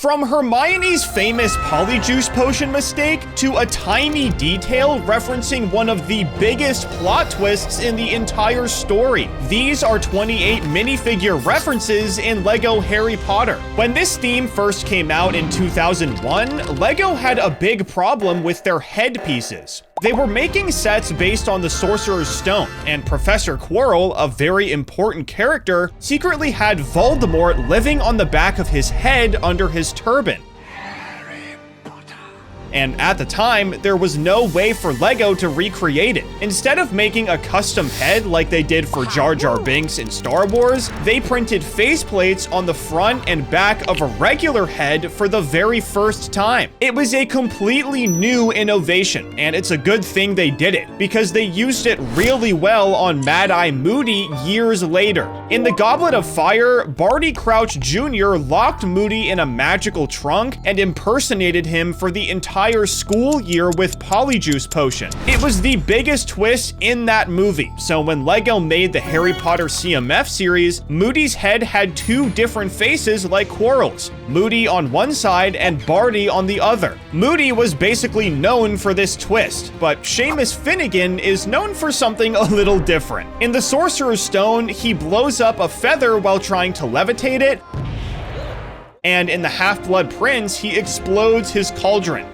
From Hermione's famous polyjuice potion mistake to a tiny detail referencing one of the biggest plot twists in the entire story. These are 28 minifigure references in LEGO Harry Potter. When this theme first came out in 2001, LEGO had a big problem with their headpieces. They were making sets based on the Sorcerer's Stone, and Professor Quirrell, a very important character, secretly had Voldemort living on the back of his head under his turban. And at the time, there was no way for LEGO to recreate it. Instead of making a custom head like they did for Jar Jar Binks in Star Wars, they printed faceplates on the front and back of a regular head for the very first time. It was a completely new innovation, and it's a good thing they did it, because they used it really well on Mad-Eye Moody years later. In the Goblet of Fire, Barty Crouch Jr. locked Moody in a magical trunk and impersonated him for the entire school year with Polyjuice Potion. It was the biggest twist in that movie, so when LEGO made the Harry Potter CMF series, Moody's head had two different faces like Quirrell's, Moody on one side and Barty on the other. Moody was basically known for this twist, but Seamus Finnegan is known for something a little different. In the Sorcerer's Stone, he blows up a feather while trying to levitate it, and in the Half-Blood Prince, he explodes his cauldron.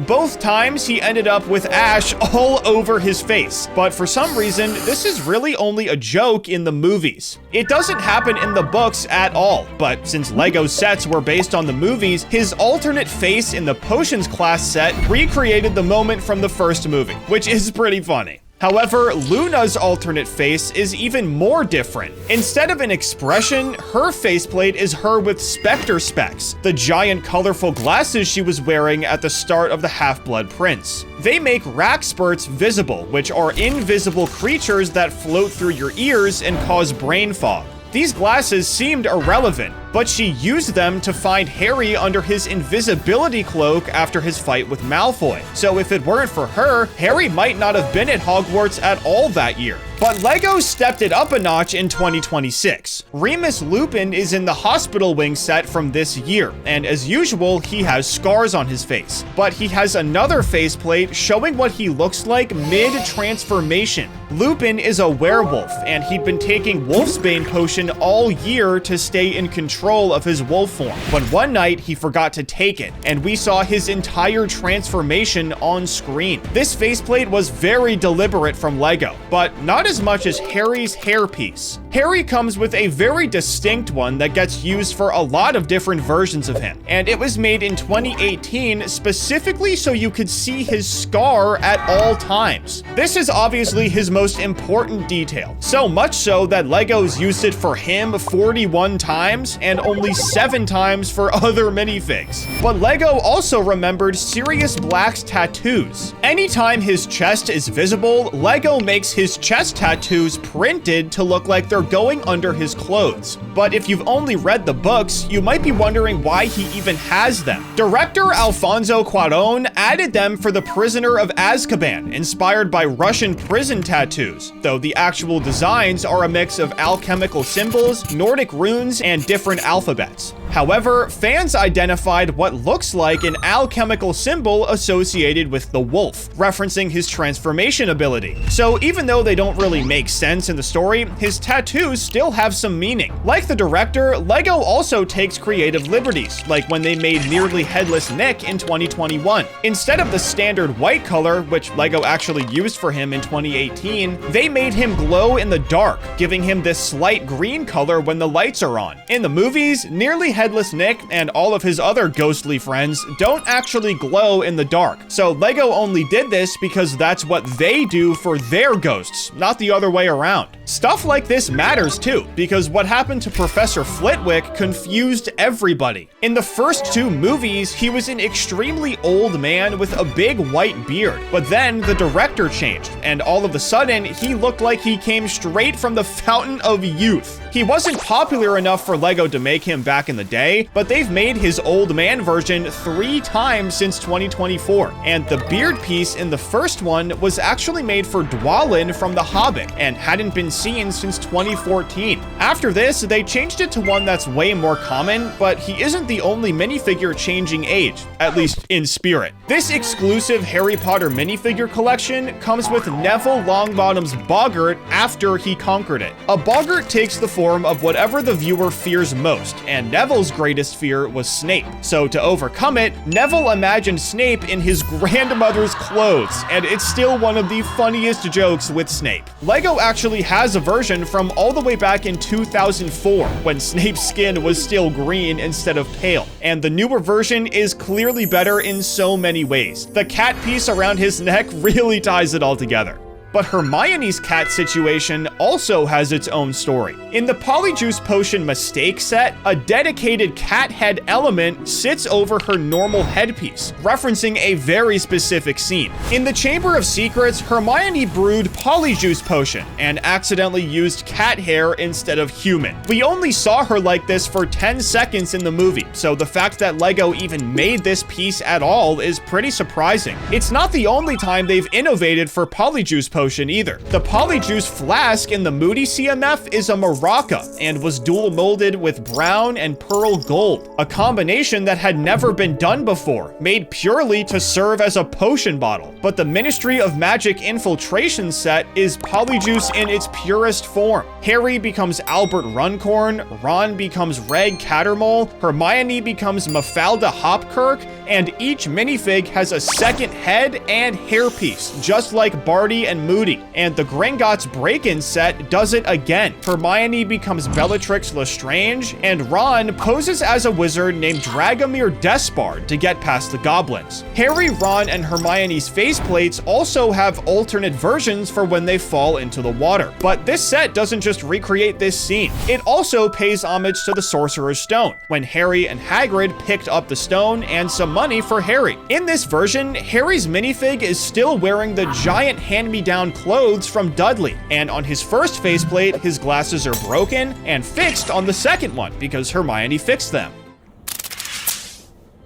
Both times he ended up with ash all over his face, but for some reason, this is really only a joke in the movies. It doesn't happen in the books at all, but since LEGO sets were based on the movies, his alternate face in the Potions class set recreated the moment from the first movie, which is pretty funny. However, Luna's alternate face is even more different. Instead of an expression, her faceplate is her with Spectre specs, the giant colorful glasses she was wearing at the start of the Half-Blood Prince. They make rack spurts visible, which are invisible creatures that float through your ears and cause brain fog. These glasses seemed irrelevant, but she used them to find Harry under his invisibility cloak after his fight with Malfoy. So if it weren't for her, Harry might not have been at Hogwarts at all that year. But LEGO stepped it up a notch in 2026. Remus Lupin is in the hospital wing set from this year, and as usual, he has scars on his face. But he has another faceplate showing what he looks like mid-transformation. Lupin is a werewolf, and he'd been taking Wolfsbane potion all year to stay in control of his wolf form. But one night, he forgot to take it, and we saw his entire transformation on screen. This faceplate was very deliberate from LEGO, but not as much as Harry's hairpiece. Harry comes with a very distinct one that gets used for a lot of different versions of him, and it was made in 2018 specifically so you could see his scar at all times. This is obviously his most important detail, so much so that LEGO's used it for him 41 times and only 7 times for other minifigs. But LEGO also remembered Sirius Black's tattoos. Anytime his chest is visible, LEGO makes his chest tattoos printed to look like they're going under his clothes. But if you've only read the books, you might be wondering why he even has them. Director Alfonso Cuarón added them for The Prisoner of Azkaban, inspired by Russian prison tattoos, though the actual designs are a mix of alchemical symbols, Nordic runes, and different alphabets. However, fans identified what looks like an alchemical symbol associated with the wolf, referencing his transformation ability. So even though they don't really make sense in the story, his tattoos still have some meaning. Like the director, LEGO also takes creative liberties, like when they made Nearly Headless Nick in 2021. Instead of the standard white color, which LEGO actually used for him in 2018, they made him glow in the dark, giving him this slight green color when the lights are on. In the movies, Nearly Headless Nick and all of his other ghostly friends don't actually glow in the dark, so LEGO only did this because that's what they do for their ghosts, not the other way around. Stuff like this matters too, because what happened to Professor Flitwick confused everybody. In the first 2 movies, he was an extremely old man with a big white beard, but then the director changed, and all of a sudden, he looked like he came straight from the fountain of youth. He wasn't popular enough for LEGO to make him back in the day, but they've made his old man version 3 times since 2024, and the beard piece in the first one was actually made for Dwalin from The Hobbit and hadn't been seen since 2014. After this, they changed it to one that's way more common, but he isn't the only minifigure changing age, at least in spirit. This exclusive Harry Potter minifigure collection comes with Neville Longbottom's Boggart after he conquered it. A Boggart takes the form of whatever the viewer fears most, and Neville's greatest fear was Snape. So to overcome it, Neville imagined Snape in his grandmother's clothes, and it's still one of the funniest jokes with Snape. LEGO actually has a version from all the way back in 2004, when Snape's skin was still green instead of pale, and the newer version is clearly better in so many ways. The cat piece around his neck really ties it all together. But Hermione's cat situation also has its own story. In the Polyjuice Potion Mistake set, a dedicated cat head element sits over her normal headpiece, referencing a very specific scene. In the Chamber of Secrets, Hermione brewed Polyjuice Potion and accidentally used cat hair instead of human. We only saw her like this for 10 seconds in the movie, so the fact that LEGO even made this piece at all is pretty surprising. It's not the only time they've innovated for Polyjuice Potion either. The Polyjuice flask in the Moody CMF is a maraca and was dual molded with brown and pearl gold, a combination that had never been done before, made purely to serve as a potion bottle. But the Ministry of Magic Infiltration set is Polyjuice in its purest form. Harry becomes Albert Runcorn, Ron becomes Reg Cattermole, Hermione becomes Mafalda Hopkirk, and each minifig has a second head and hairpiece, just like Barty and Moody. And the Gringotts Break-In set does it again. Hermione becomes Bellatrix Lestrange, and Ron poses as a wizard named Dragomir Despard to get past the goblins. Harry, Ron, and Hermione's faceplates also have alternate versions for when they fall into the water. But this set doesn't just recreate this scene. It also pays homage to the Sorcerer's Stone, when Harry and Hagrid picked up the stone and some money for Harry. In this version, Harry's minifig is still wearing the giant hand-me-down clothes from Dudley, and on his first faceplate, his glasses are broken and fixed on the second one because Hermione fixed them.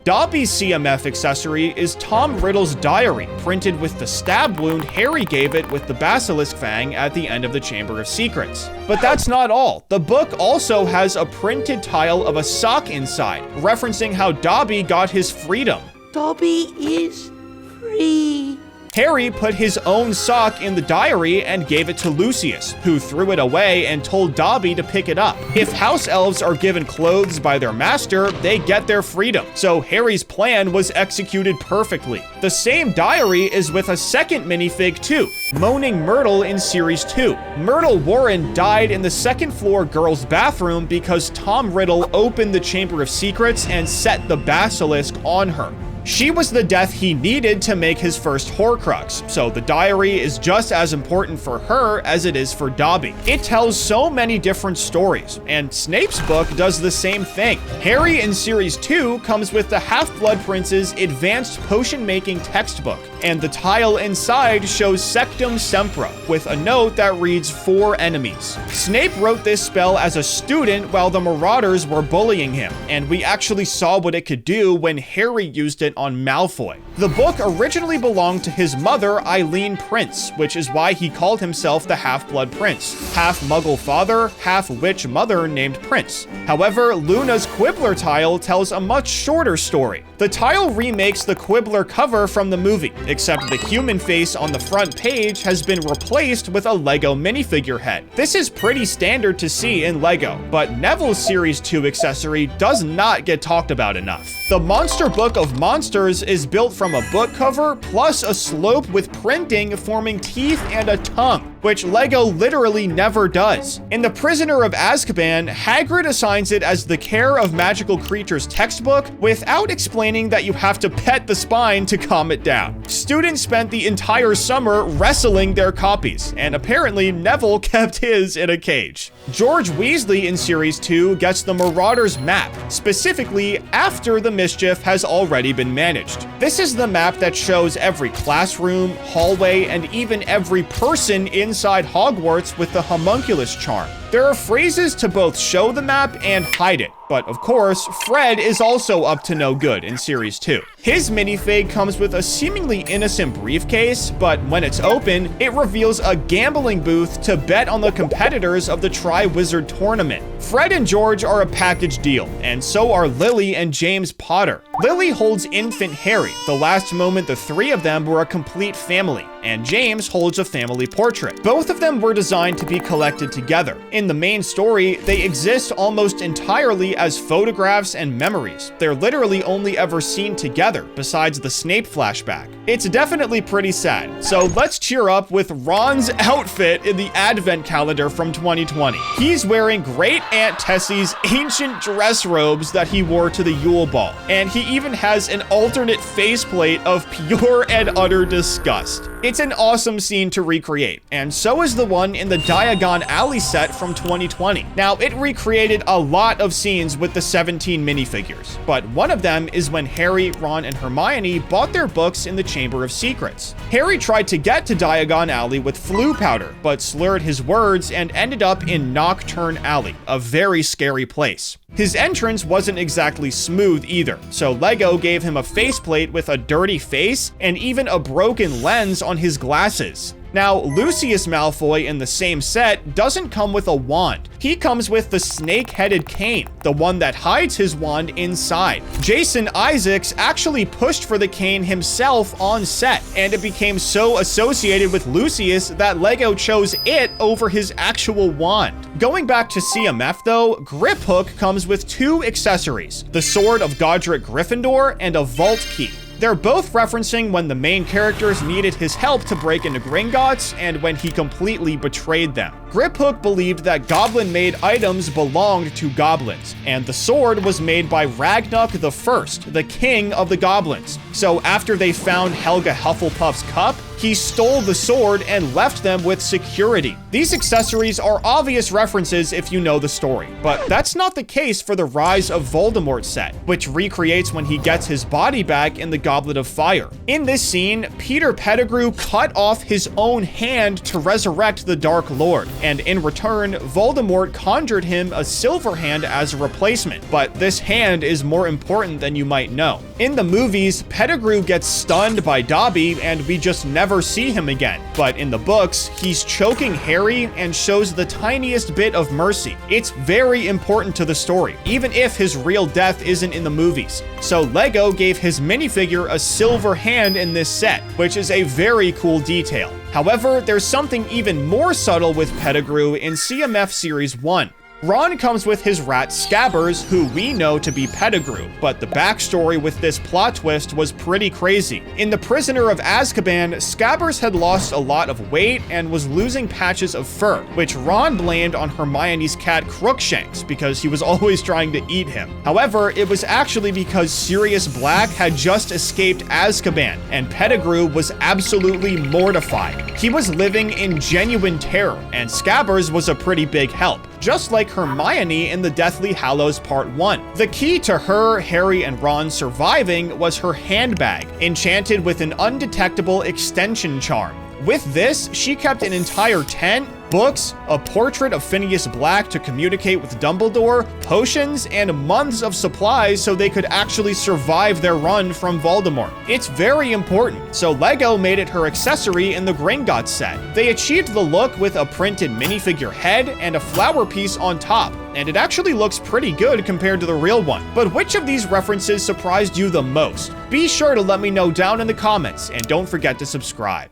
Dobby's CMF accessory is Tom Riddle's diary, printed with the stab wound Harry gave it with the basilisk fang at the end of the Chamber of Secrets. But that's not all. The book also has a printed tile of a sock inside, referencing how Dobby got his freedom. Dobby is free. Harry put his own sock in the diary and gave it to Lucius, who threw it away and told Dobby to pick it up. If house elves are given clothes by their master, they get their freedom. So Harry's plan was executed perfectly. The same diary is with a second minifig too, Moaning Myrtle in Series 2. Myrtle Warren died in the second floor girls' bathroom because Tom Riddle opened the Chamber of Secrets and set the basilisk on her. She was the death he needed to make his first Horcrux, so the diary is just as important for her as it is for Dobby. It tells so many different stories, and Snape's book does the same thing. Harry in Series 2 comes with the Half-Blood Prince's advanced potion-making textbook, and the tile inside shows Sectum Sempra, with a note that reads 4 enemies. Snape wrote this spell as a student while the Marauders were bullying him, and we actually saw what it could do when Harry used it on Malfoy. The book originally belonged to his mother, Eileen Prince, which is why he called himself the Half-Blood Prince. Half-Muggle father, half-witch mother named Prince. However, Luna's Quibbler tile tells a much shorter story. The tile remakes the Quibbler cover from the movie, except the human face on the front page has been replaced with a LEGO minifigure head. This is pretty standard to see in LEGO, but Neville's Series 2 accessory does not get talked about enough. The Monster Book of Monsters is built from a book cover plus a slope with printing forming teeth and a tongue, which LEGO literally never does. In The Prisoner of Azkaban, Hagrid assigns it as the Care of Magical Creatures textbook without explaining that you have to pet the spine to calm it down. Students spent the entire summer wrestling their copies, and apparently Neville kept his in a cage. George Weasley in Series 2 gets the Marauders map, specifically after the mischief has already been managed. This is the map that shows every classroom, hallway, and even every person inside Hogwarts with the homunculus charm. There are phrases to both show the map and hide it. But of course, Fred is also up to no good in Series 2. His minifig comes with a seemingly innocent briefcase, but when it's open, it reveals a gambling booth to bet on the competitors of the Tri-Wizard tournament. Fred and George are a package deal, and so are Lily and James Potter. Lily holds infant Harry, the last moment the three of them were a complete family, and James holds a family portrait. Both of them were designed to be collected together. In the main story, they exist almost entirely as photographs and memories. They're literally only ever seen together, besides the Snape flashback. It's definitely pretty sad. So let's cheer up with Ron's outfit in the advent calendar from 2020. He's wearing Great Aunt Tessie's ancient dress robes that he wore to the Yule Ball, and he even has an alternate faceplate of pure and utter disgust. It's an awesome scene to recreate, and so is the one in the Diagon Alley set from 2020. Now, it recreated a lot of scenes with the 17 minifigures, but one of them is when Harry, Ron, and Hermione bought their books in the Chamber of Secrets. Harry tried to get to Diagon Alley with flu powder, but slurred his words and ended up in Nocturne Alley, a very scary place. His entrance wasn't exactly smooth either, so Lego gave him a faceplate with a dirty face and even a broken lens on his glasses. Now, Lucius Malfoy in the same set doesn't come with a wand. He comes with the snake-headed cane, the one that hides his wand inside. Jason Isaacs actually pushed for the cane himself on set, and it became so associated with Lucius that Lego chose it over his actual wand. Going back to CMF though, Grip Hook comes with two accessories, the Sword of Godric Gryffindor and a vault key. They're both referencing when the main characters needed his help to break into Gringotts and when he completely betrayed them. Grip Hook believed that goblin-made items belonged to goblins, and the sword was made by Ragnarok the First, the king of the goblins. So after they found Helga Hufflepuff's cup, he stole the sword and left them with security. These accessories are obvious references if you know the story, but that's not the case for the Rise of Voldemort set, which recreates when he gets his body back in the Goblet of Fire. In this scene, Peter Pettigrew cut off his own hand to resurrect the Dark Lord, and in return, Voldemort conjured him a silver hand as a replacement, but this hand is more important than you might know. In the movies, Pettigrew gets stunned by Dobby and we just never see him again, but in the books, he's choking Harry and shows the tiniest bit of mercy. It's very important to the story, even if his real death isn't in the movies. So Lego gave his minifigure a silver hand in this set, which is a very cool detail. However, there's something even more subtle with Pettigrew in CMF Series 1. Ron comes with his rat Scabbers, who we know to be Pettigrew, but the backstory with this plot twist was pretty crazy. In The Prisoner of Azkaban, Scabbers had lost a lot of weight and was losing patches of fur, which Ron blamed on Hermione's cat Crookshanks because he was always trying to eat him. However, it was actually because Sirius Black had just escaped Azkaban, and Pettigrew was absolutely mortified. He was living in genuine terror, and Scabbers was a pretty big help, just like Hermione in the Deathly Hallows Part 1. The key to her, Harry, and Ron surviving was her handbag, enchanted with an undetectable extension charm. With this, she kept an entire tent, books, a portrait of Phineas Black to communicate with Dumbledore, potions, and months of supplies so they could actually survive their run from Voldemort. It's very important, so Lego made it her accessory in the Gringotts set. They achieved the look with a printed minifigure head and a flower piece on top, and it actually looks pretty good compared to the real one. But which of these references surprised you the most? Be sure to let me know down in the comments, and don't forget to subscribe.